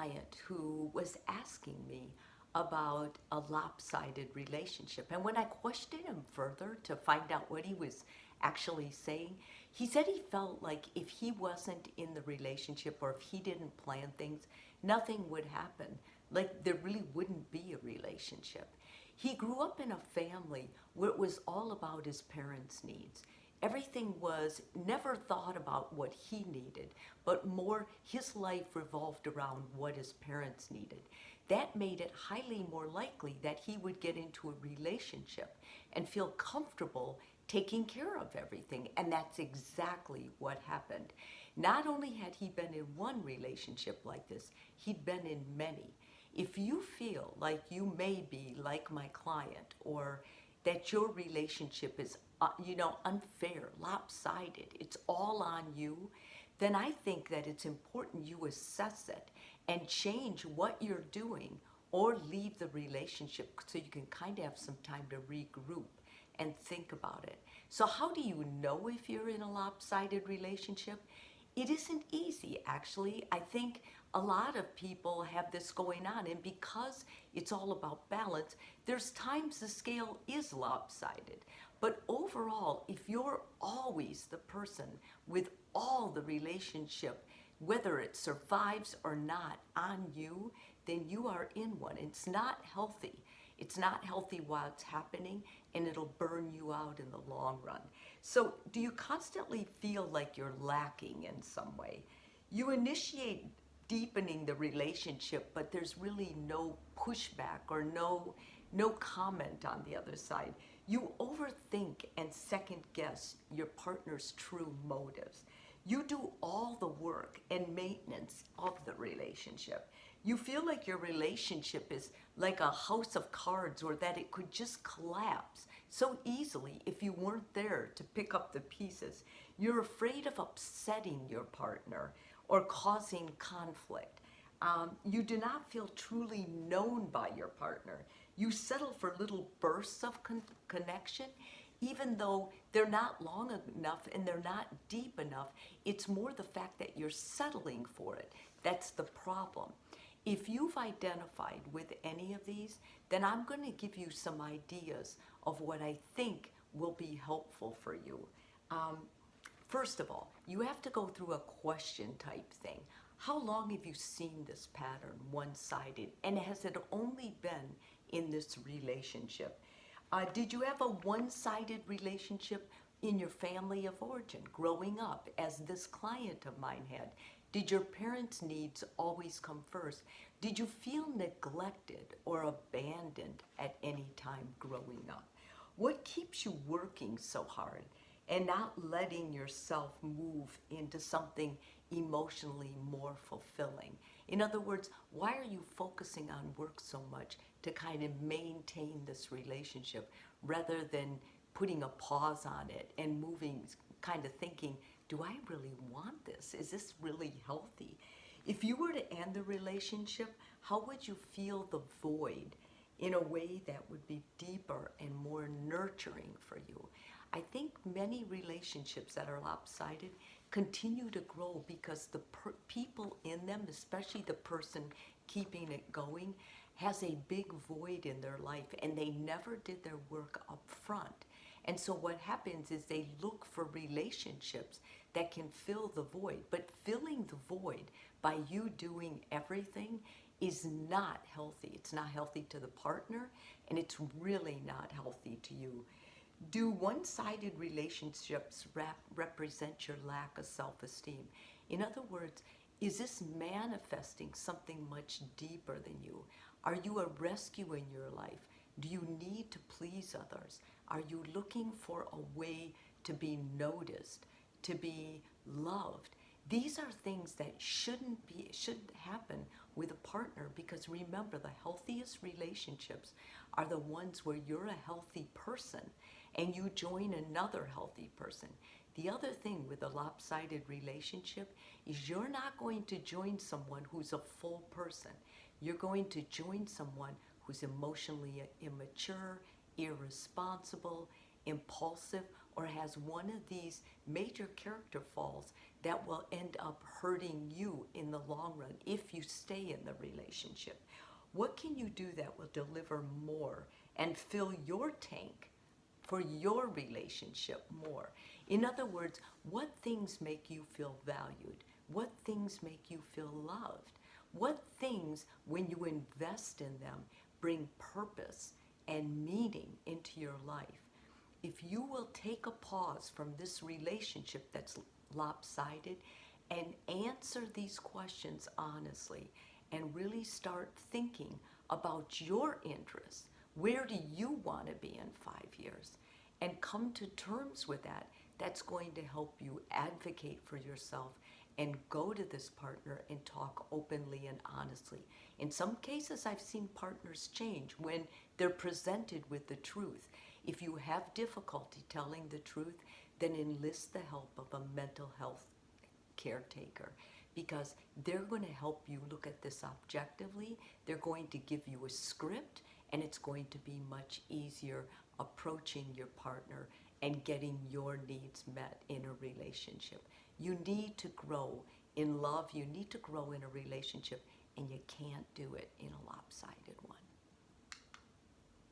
client who was asking me about a lopsided relationship. And when I questioned him further to find out what he was actually saying, he said he felt like if he wasn't in the relationship or if he didn't plan things, nothing would happen. Like there really wouldn't be a relationship. He grew up in a family where it was all about his parents' needs. Everything was never thought about what he needed, but more his life revolved around what his parents needed. That made it highly more likely that he would get into a relationship and feel comfortable taking care of everything. And that's exactly what happened. Not only had he been in one relationship like this, he'd been in many. If you feel like you may be like my client or that your relationship is unfair, lopsided, it's all on you, then I think that it's important you assess it and change what you're doing or leave the relationship so you can kind of have some time to regroup and think about it. So how do you know if you're in a lopsided relationship? It isn't easy, actually. I think a lot of people have this going on, and because it's all about balance, there's times the scale is lopsided. But overall, if you're always the person with all the relationship, whether it survives or not on you, then you are in one. It's not healthy. It's not healthy while it's happening, and it'll burn you out in the long run. So, do you constantly feel like you're lacking in some way? You initiate deepening the relationship, but there's really no pushback or no comment on the other side. You overthink and second guess your partner's true motives. You do all the work and maintenance of the relationship. You feel like your relationship is like a house of cards or that it could just collapse so easily if you weren't there to pick up the pieces. You're afraid of upsetting your partner or causing conflict. You do not feel truly known by your partner. You settle for little bursts of connection, even though they're not long enough and they're not deep enough. It's more the fact that you're settling for it. That's the problem. If you've identified with any of these, then I'm going to give you some ideas of what I think will be helpful for you. Um, First of all, you have to go through a question type thing. How long have you seen this pattern one-sided? And has it only been in this relationship? Did you have a one-sided relationship in your family of origin growing up, as this client of mine had? Did your parents' needs always come first? Did you feel neglected or abandoned at any time growing up? What keeps you working so hard and not letting yourself move into something emotionally more fulfilling? In other words, why are you focusing on work so much to kind of maintain this relationship rather than putting a pause on it and moving, kind of thinking, do I really want this? Is this really healthy? If you were to end the relationship, how would you feel the void in a way that would be deeper and more nurturing for you? I think many relationships that are lopsided continue to grow because the people in them, especially the person keeping it going, has a big void in their life and they never did their work up front. And so what happens is they look for relationships that can fill the void. But filling the void by you doing everything is not healthy. It's not healthy to the partner, and it's really not healthy to you. Do one-sided relationships represent your lack of self-esteem? In other words, is this manifesting something much deeper than you? Are you a rescue in your life? Do you need to please others? Are you looking for a way to be noticed, to be loved? These are things that shouldn't happen with a partner, because remember, the healthiest relationships are the ones where you're a healthy person and you join another healthy person. The other thing with a lopsided relationship is you're not going to join someone who's a full person. You're going to join someone who's emotionally immature, irresponsible, impulsive, or has one of these major character faults that will end up hurting you in the long run if you stay in the relationship? What can you do that will deliver more and fill your tank for your relationship more? In other words, what things make you feel valued? What things make you feel loved? What things, when you invest in them, bring purpose and meaning into your life? If you will take a pause from this relationship that's lopsided and answer these questions honestly and really start thinking about your interests, where do you want to be in 5 years? And come to terms with that. That's going to help you advocate for yourself and go to this partner and talk openly and honestly. In some cases, I've seen partners change when they're presented with the truth. If you have difficulty telling the truth, then enlist the help of a mental health caretaker, because they're going to help you look at this objectively. They're going to give you a script, and it's going to be much easier approaching your partner and getting your needs met in a relationship. You need to grow in love, you need to grow in a relationship, and you can't do it in a lopsided one.